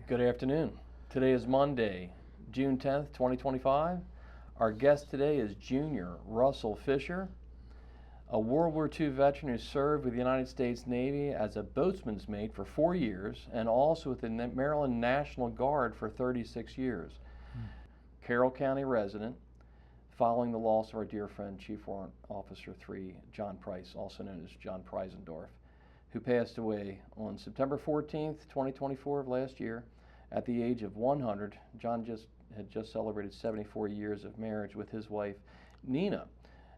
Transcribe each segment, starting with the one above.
Good afternoon. Today is Monday, June 10th, 2025. Our guest today is Junior Russell Fisher, a World War II veteran who served with the United States Navy as a boatswain's mate for 4 years and also with the Maryland National Guard for 36 years. Carroll County resident, following the loss of our dear friend Chief Warrant Officer 3, John Price, also known as John Preisendorf, who passed away on September 14th, 2024 of last year at the age of 100. John had just celebrated 74 years of marriage with his wife, Nina.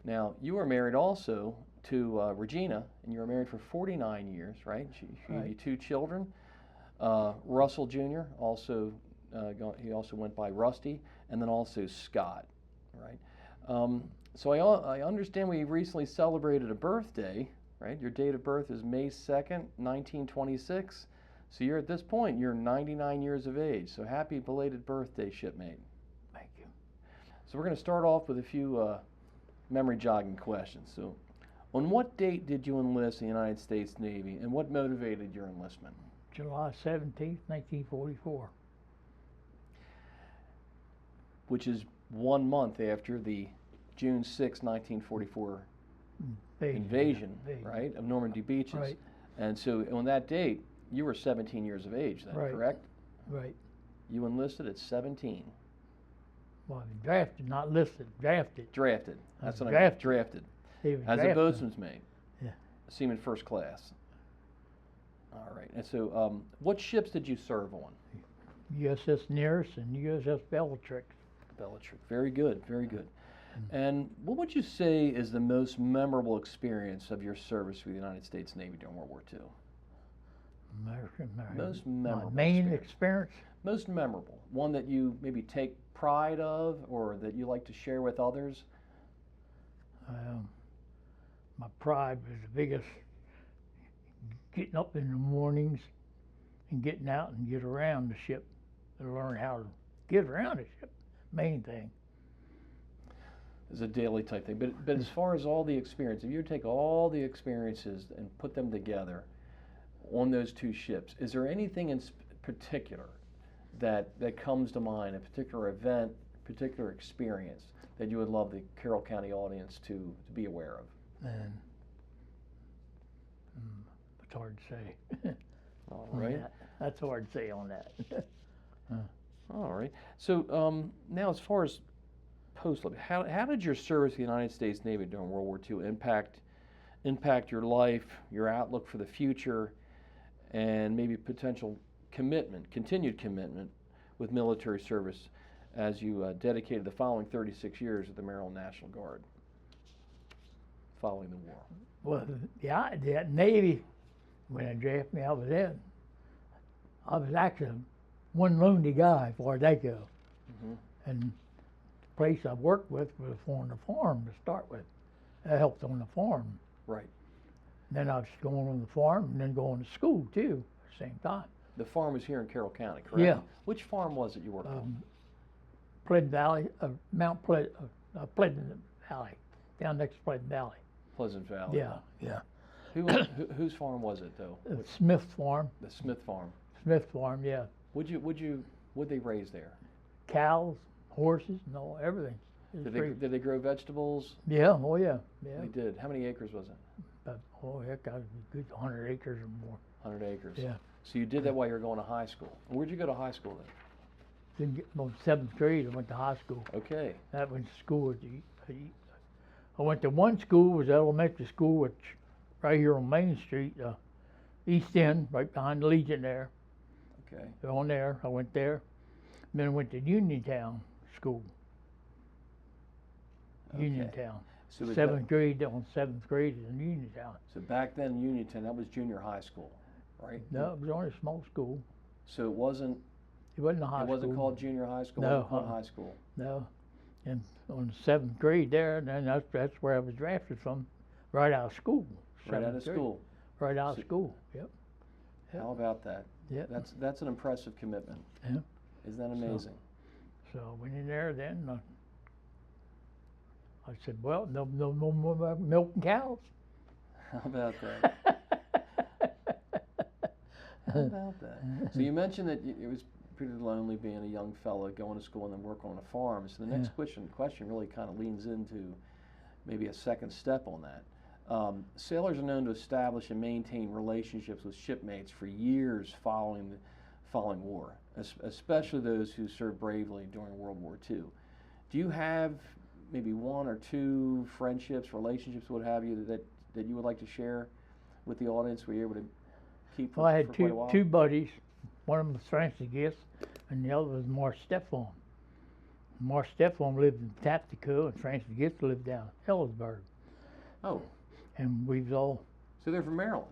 Now, you were married also to Regina, and you were married for 49 years, right? She gave you 2 children. Russell Jr., he also went by Rusty, and then also Scott, right? So I understand we recently celebrated a birthday, right? Your date of birth is May 2nd, 1926. So you're at this point, you're 99 years of age. So happy belated birthday, shipmate. Thank you. So we're going to start off with a few memory jogging questions. So on what date did you enlist in the United States Navy, and what motivated your enlistment? July 17th, 1944. Which is 1 month after the June 6, 1944 invasion, right, of Normandy beaches. Right. And so on that date, you were 17 years of age then, Right. correct? Right. You enlisted at 17. Well, drafted, not listed, drafted. Drafted. That's what Drafted. drafted. He was As a drafted. boatswain's mate. Yeah. Seaman first class. All right. And so what ships did you serve on? USS Nearest and USS Bellatrix. Bellatrix. Very good, very good. And what would you say is the most memorable experience of your service with the United States Navy during World War II? Most memorable My main experience? Most memorable. One that you maybe take pride of or that you like to share with others? My pride was the biggest, getting up in the mornings and getting out and get around the ship, to learn how to get around the ship, main thing. It's a daily type thing. But as far as all the experience, if you take all the experiences and put them together on those 2 ships, is there anything in particular that comes to mind, a particular event, particular experience that you would love the Carroll County audience to be aware of? And it's hard to say. All right. That's hard to say on that. All right. So now as far as post-life, how did your service in the United States Navy during World War II impact your life, your outlook for the future, and maybe potential continued commitment with military service as you dedicated the following 36 years of the Maryland National Guard following the war? Well, the Navy, when they drafted me, I was actually one lonely guy as far as that goes. Mm-hmm. And the place I worked with was on the farm to start with. I helped on the farm. Right. Then I was going on the farm and then going to school too at the same time. The farm was here in Carroll County, correct? Yeah. Which farm was it you worked on? Pleasant Valley, Mount Pleasant Valley, down next to Pleasant Valley. Pleasant Valley. Yeah. Whose farm was it though? Smith Farm. The Smith farm. Smith Farm, yeah. What'd they raise there? Cows, horses, no, everything. Did they grow vegetables? Yeah, oh yeah. They did. How many acres was it? But, oh heck, I was a good 100 acres or more. 100 acres. Yeah. So you did that while you were going to high school. And where'd you go to high school then? Didn't get, well, 7th grade, I went to high school. Okay. That went to school I went to one school, was elementary school, which right here on Main Street, East End, right behind the Legion there. Okay. On there, I went there. Then I went to Uniontown School. Okay. Uniontown. So 7th grade, on 7th grade in Uniontown. So back then, Uniontown, that was junior high school, right? No, it was only a small school. So it wasn't a high school. It wasn't called junior high school? No. It wasn't called high school? No. And on the 7th grade there, and then that's where I was drafted from, right out of school. Right out of school? Right out of school, yep. How about that? Yeah. That's an impressive commitment. Yeah. Isn't that amazing? So I went in there then. I said, well, no more milking cows. How about that? How about that? So you mentioned that it was pretty lonely being a young fella going to school and then working on a farm. So the next question really kind of leans into maybe a second step on that. Sailors are known to establish and maintain relationships with shipmates for years following war, especially those who served bravely during World War II. Do you have maybe one or two friendships, relationships, what have you, that you would like to share with the audience? Were you able to keep Well, I had for quite a while? two buddies. One of them was Francis Gist, and the other was Marsh Stephan. Marsh Stephan lived in Taptico, and Francis Gist lived down in Ellisburg. Oh. And we was all, So they're from Maryland.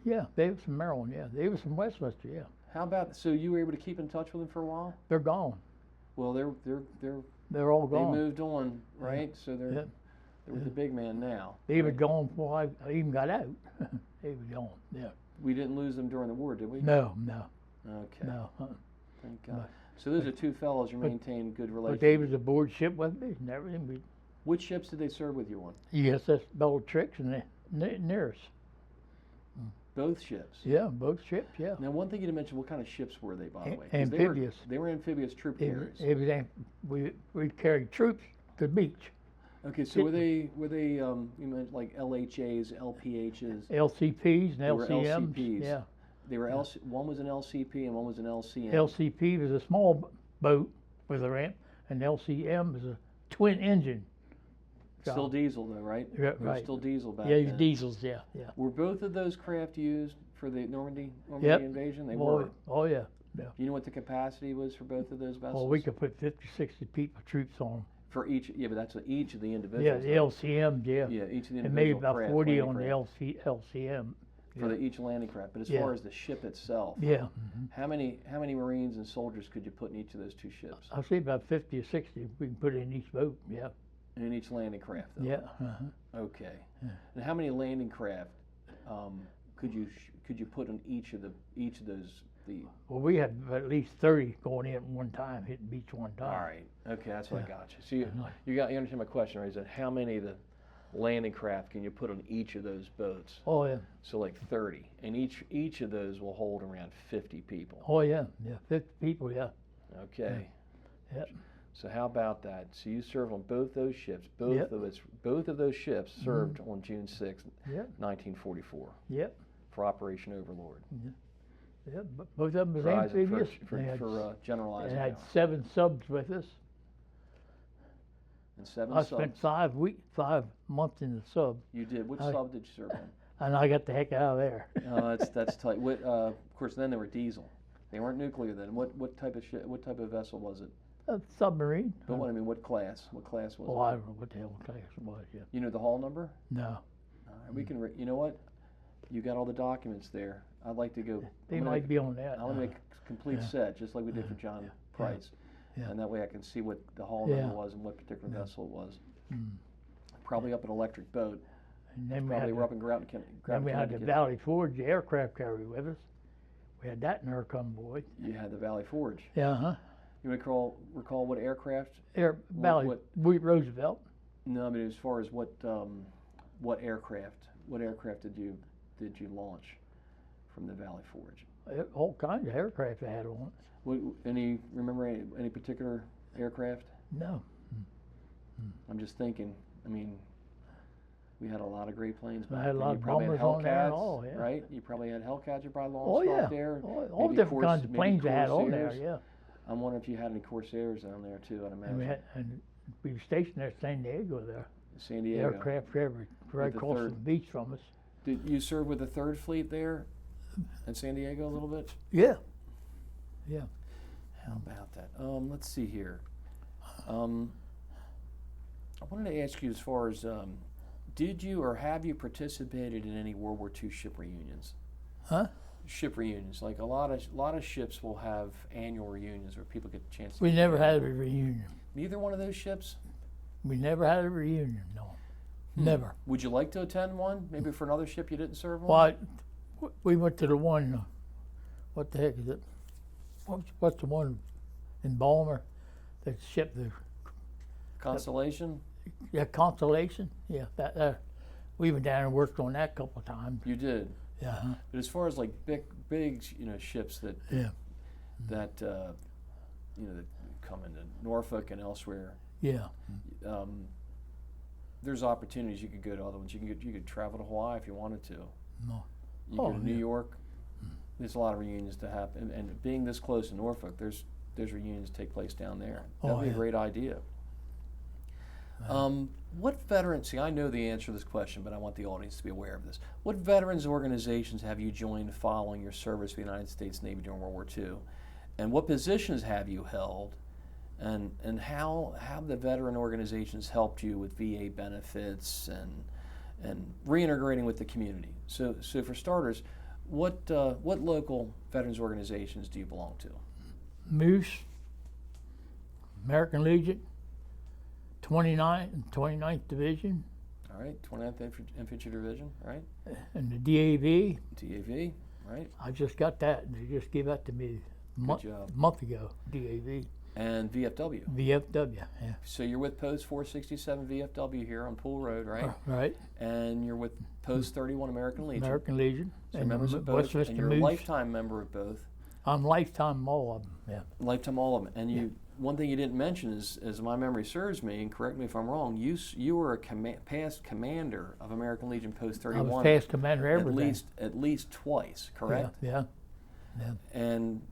yeah, they was from Maryland, yeah. They was from Westchester, yeah. How about, so you were able to keep in touch with them for a while? They're gone. Well, They're all they gone. moved on, right? So they're Yep. they're with the big man now. They were right? gone before I even got out. They were gone, yeah. We didn't lose them during the war, did we? No. Okay. No. Thank God. But- So those are two fellows you maintain good But relations. they was aboard ship with me and everything. Which ships did they serve with you on? USS Bellatrix and the Nearest. Both ships. Yeah, both ships, yeah. Now, one thing you didn't mention, what kind of ships were they, by the way? 'Cause Amphibious. They were amphibious troop carriers. We carried troops to the beach. Okay, so were they you meant like LHAs, LPHs? LCPs and They were LCMs. LCPs. Yeah. They were one was an LCP and one was an LCM. LCP was a small boat with a ramp, and LCM was a twin engine. Still diesel though, right? Yeah, They were right. still diesel back Yeah, then. diesels, yeah. Were both of those craft used for the Normandy Yep. invasion? They Oh, were. oh, yeah. Do you know what the capacity was for both of those vessels? Well, we could put 50, 60 people, troops on them. For each, yeah, but that's each of the Yeah, individuals. the LCMs, yeah. Yeah, each of the And maybe individual about craft, 40 landing on the craft, LCM. for each landing craft. But as Yeah. far as the ship itself, Yeah. how many Marines and soldiers could you put in each of those two ships? I'll say about 50 or 60 we can put in each boat, yeah. In each landing craft, though? Yeah. Okay. Yeah. And how many landing craft could you put on each of those? Well, we had at least 30 going in at one time, hitting beach one time. All right. Okay, that's what I got you. So Yeah. you understand my question, right? Is that how many of the landing craft can you put on each of those boats? Oh, yeah. So like 30, and each of those will hold around 50 people. Oh, yeah. Yeah, 50 people, yeah. Okay. Yep. So how about that? So you served on both those ships. Both Yep. of those ships served on June 6th, Yep. 1944 Yep. for Operation Overlord. Yep. Both of them was For amphibious. For They had, General they had Eisenhower. 7 subs with us. And 7 I subs. spent 5 months in the sub, You did. Which I- sub did you serve on? and I got the heck out of there. Oh, that's tight. Of course, then they were diesel. They weren't nuclear then. What type of ship? What type of vessel was it? A submarine. But what I mean, what class? What class was Oh, it? I don't know what the hell class it was, yeah. You know the hull number? No. All right, we can. You know what? You got all the documents there. I'd like to go. They I'm gonna might make- be on that. I want to make a complete Yeah. set, just like we did for John Price, Yeah. and that way I can see what the hull Yeah. number was and what particular Yeah. vessel it was. Mm. Probably up an electric boat. And then we Probably had, we're up in Groton, then we had the Valley Forge, the aircraft carrier with us. We had that in our convoy. You had the Valley Forge. Yeah, huh? You recall what aircraft? Valley, Roosevelt. No, I mean as far as what aircraft did you launch from the Valley Forge? All kinds of aircraft they had on it. Remember any particular aircraft? No. I'm just thinking. I mean, we had a lot of great planes. I back had a then. lot You of probably had bombers on there and Hellcats, all, yeah. right? You probably had Hellcats. You probably Oh, launched yeah. off there. All Maybe different kinds of maybe planes they had on there, Corsairs. yeah. I'm wondering if you had any Corsairs down there too. I'd imagine. And we were stationed there at San Diego there. San The Diego. aircraft carrier right the across third. the beach from us. Did you serve with the 3rd Fleet there at San Diego a little bit? Yeah. How about that? Let's see here. I wanted to ask you as far as did you or have you participated in any World War II ship reunions? Huh? Ship reunions, like a lot of ships will have annual reunions where people get a chance to We get never together. had a reunion. Neither one of those ships? We never had a reunion, no. Never. Would you like to attend one? Maybe for another ship you didn't serve on? Well, we went to the one, what the heck is it? What's the one in Balmer that shipped the Constellation? Constellation? Yeah, that we went down and worked on that a couple of times. You did. Yeah. But as far as like big, ships that Yeah. that that come into Norfolk and elsewhere. Yeah. There's opportunities. You could go to other ones. You could travel to Hawaii if you wanted to. No. You go Oh, to New yeah. York. There's a lot of reunions to happen, and being this close to Norfolk, there's reunions take place down there. That'd Oh, be a yeah. great idea. What veterans? See, I know the answer to this question, but I want the audience to be aware of this. What veterans organizations have you joined following your service with the United States Navy during World War II, and what positions have you held? And how have the veteran organizations helped you with VA benefits and reintegrating with the community? So for starters, what local veterans organizations do you belong to? Moose, American Legion, 29th Division, All right, 29th Infantry Division, right? and the DAV. DAV, right? I just got that. They just gave that to me Good job. a month ago. DAV. And VFW. VFW. Yeah. So you're with Post 467 VFW here on Pool Road, right? Right. And you're with Post 31 American Legion. American Legion. So you're members of both, Westminster and you're a Moose. lifetime member of both. I'm lifetime all of them. Yeah. Lifetime all of them. And you, one thing you didn't mention is, as my memory serves me, and correct me if I'm wrong, you were a past commander of American Legion Post 31. I was past commander everything. At least twice, correct? Yeah. And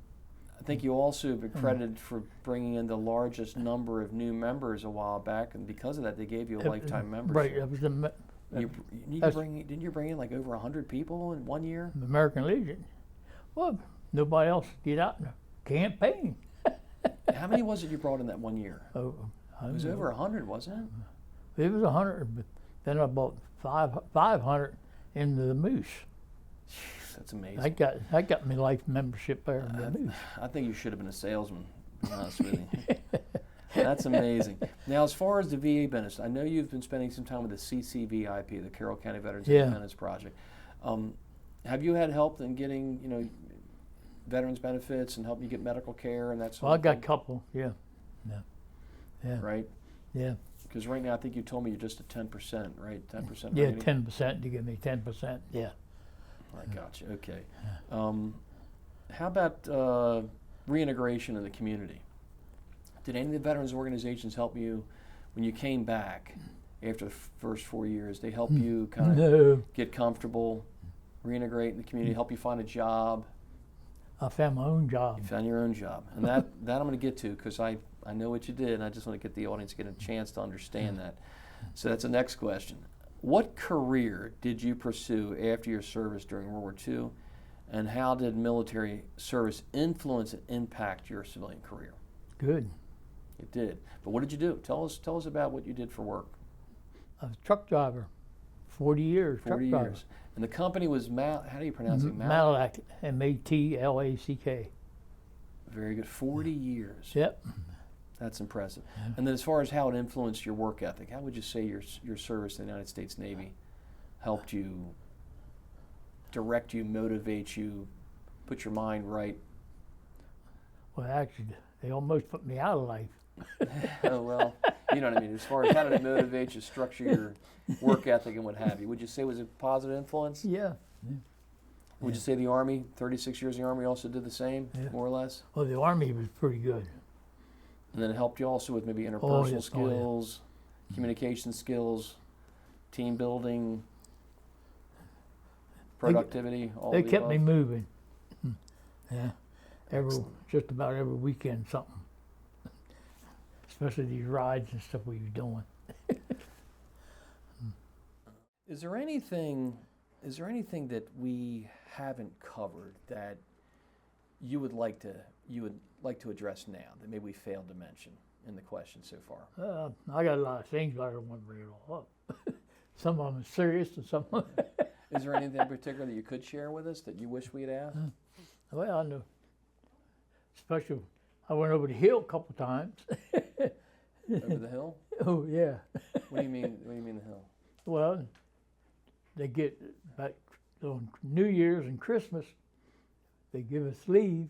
I think you also have been credited for bringing in the largest number of new members a while back, and because of that, they gave you a lifetime membership. Right. It was the Didn't you bring in like over 100 people in 1 year? American Legion. Well, nobody else get out in the campaign. How many was it you brought in that 1 year? Oh, It was over 100, wasn't it? It was 100, but then I bought 500 into the Moose. Jeez, that's amazing. That got me life membership there in the Moose. I think you should have been a salesman, to be honest with you. That's amazing. Now, as far as the VA benefits, I know you've been spending some time with the CCVIP, the Carroll County Veterans Independence Project. Have you had help in getting, veterans benefits and helping you get medical care and that sort Well, I of got thing? a couple. Yeah. Right? Yeah. Because right now, I think you told me you're just at 10%, right? 10% Yeah, rating? 10%. You give me 10%. Yeah. I got you. Okay. How about reintegration in the community? Did any of the veterans organizations help you when you came back after the first 4 years? They help you kind of No. get comfortable, reintegrate in the community, help you find a job? I found my own job. You found your own job. And that I'm going to get to because I know what you did, and I just want to get the audience to get a chance to understand that. So that's the next question. What career did you pursue after your service during World War II, and how did military service influence and impact your civilian career? Good. It did. But what did you do? Tell us about what you did for work. I was a truck driver. 40 years. 40 truck years. And the company was how do you pronounce it? Malac. MATLACK. Very good. 40 years. Yep. That's impressive. And then as far as how it influenced your work ethic, how would you say your service in the United States Navy helped you, direct you, motivate you, put your mind right? Well, actually, they almost put me out of life. Oh, well, you know what I mean. As far as how did it motivate you, structure your work ethic and what have you, would you say it was a positive influence? Yeah. Would you say the Army, 36 years in the Army, also did the same, Yeah. more or less? Well, the Army was pretty good. And then it helped you also with maybe interpersonal Oh, yeah. skills, communication skills, team building, productivity, all They of the kept me above? moving. Yeah. Just about every weekend, something. Especially these rides and stuff we were doing. Is there anything that we haven't covered that you would like to address now that maybe we failed to mention in the question so far? I got a lot of things, but I don't want to bring it all up. Some of them are serious and some of them. Is there anything in particular that you could share with us that you wish we had asked? Well, I know. Especially, I went over the hill a couple times. Over the hill? Oh, yeah. What do you mean? What do you mean the hill? Well, they get back on New Year's and Christmas, they give us leave,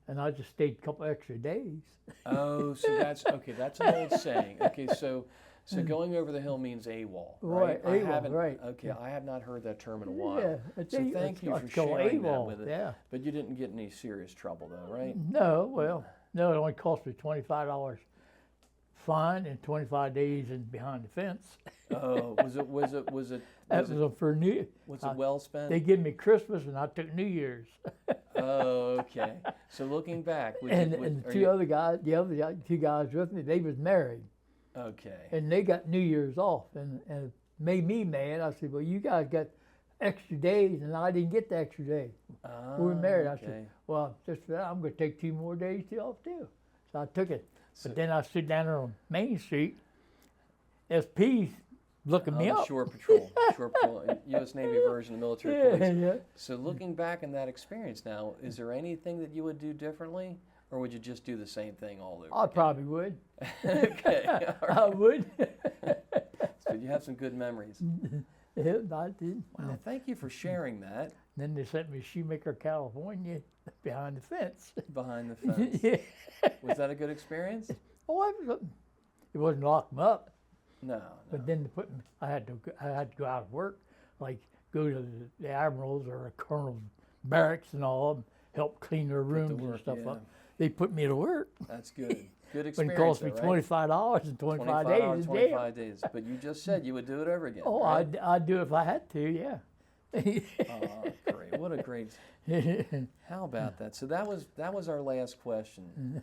and I just stayed a couple extra days. Oh, so that's okay. That's an old saying. Okay, so So going over the hill means AWOL, Right, right? I AWOL, haven't, right. okay, I have not heard that term in a while. Yeah, it's So a- thank you for it's called sharing that AWOL, with us. yeah. But you didn't get any serious trouble though, right? No, well, no, it only cost me $25 fine and 25 days in behind the fence. Oh, was it That was for New. was it well spent? They give me Christmas and I took New Year's. Oh, okay. So looking back, And the two other guys, two guys with me, they was married. okay. And they got New Year's off, and it made me mad. I said, well, you guys got extra days, and I didn't get the extra day. We were married. I Okay. said, well, just for that, I'm going to take 2 more days off too. So I took it. So- But then I stood down there on Main Street, SP looking me the up. Shore Patrol, U.S. Navy version of military police. Yeah. So looking back on that experience now, is there anything that you would do differently, or would you just do the same thing all over? I probably would. Okay, all I right. would. So you have some good memories. Yeah, I did. Wow, thank you for sharing that Then they sent me to Shoemaker, California, behind the fence. behind the fence. Yeah. Was that a good experience? Oh, it wasn't lock 'em up, No. but then to put me, I had to go out of work, like go to the admirals or a colonel's barracks and all of them, help clean their rooms work, and stuff yeah. up. They put me to work. That's good. Good But experience. it cost me though, right? $25 and 25 $25, days in jail. 25 days. But you just said you would do it over again. Oh, right? I'd do it if I had to, yeah. Oh, great. What a great. How about that? So that was our last question.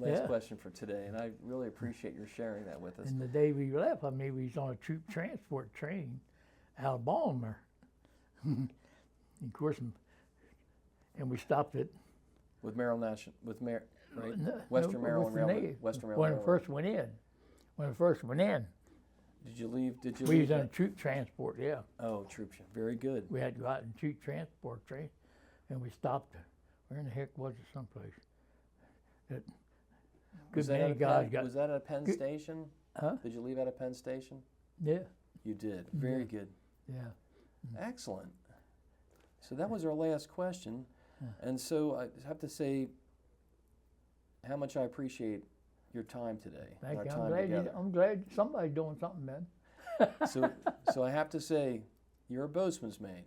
Yeah. Question for today, and I really appreciate your sharing that with us. And the day we left, I mean, we was on a troop transport train out of Baltimore. Of course, and we stopped at With Maryland National, right? no, Western no, Maryland with the Railroad. Navy. Western when Maryland it first went in. When it first went in, Did you leave? Did you we leave? was on a troop transport. Yeah, Oh, troop ship. Very good. we had to go out in a troop transport train, and we stopped. Where in the heck was it? Someplace. That Was good that, many at a guys Penn, got. was that at Penn good- Station? Huh? Did you leave at a Penn Station? Yeah, You did. Very good. yeah. Excellent. So that was our last question. And so I have to say how much I appreciate your time today. Thank our you. time together. I'm glad somebody's doing something, man. So I have to say, you're a boatswain's mate,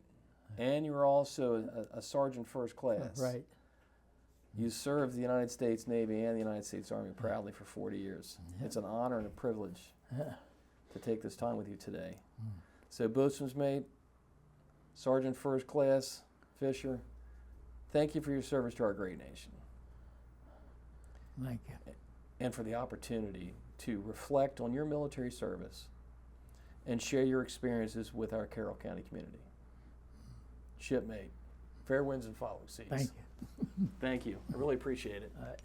and you're also a sergeant first class. Right. You served the United States Navy and the United States Army proudly for 40 years. It's an honor and a privilege to take this time with you today. So boatswain's mate, sergeant first class, Fisher, thank you for your service to our great nation Thank you. and for the opportunity to reflect on your military service and share your experiences with our Carroll County community. Shipmate, fair winds and following seas. Thank you. Thank you. I really appreciate it. All right.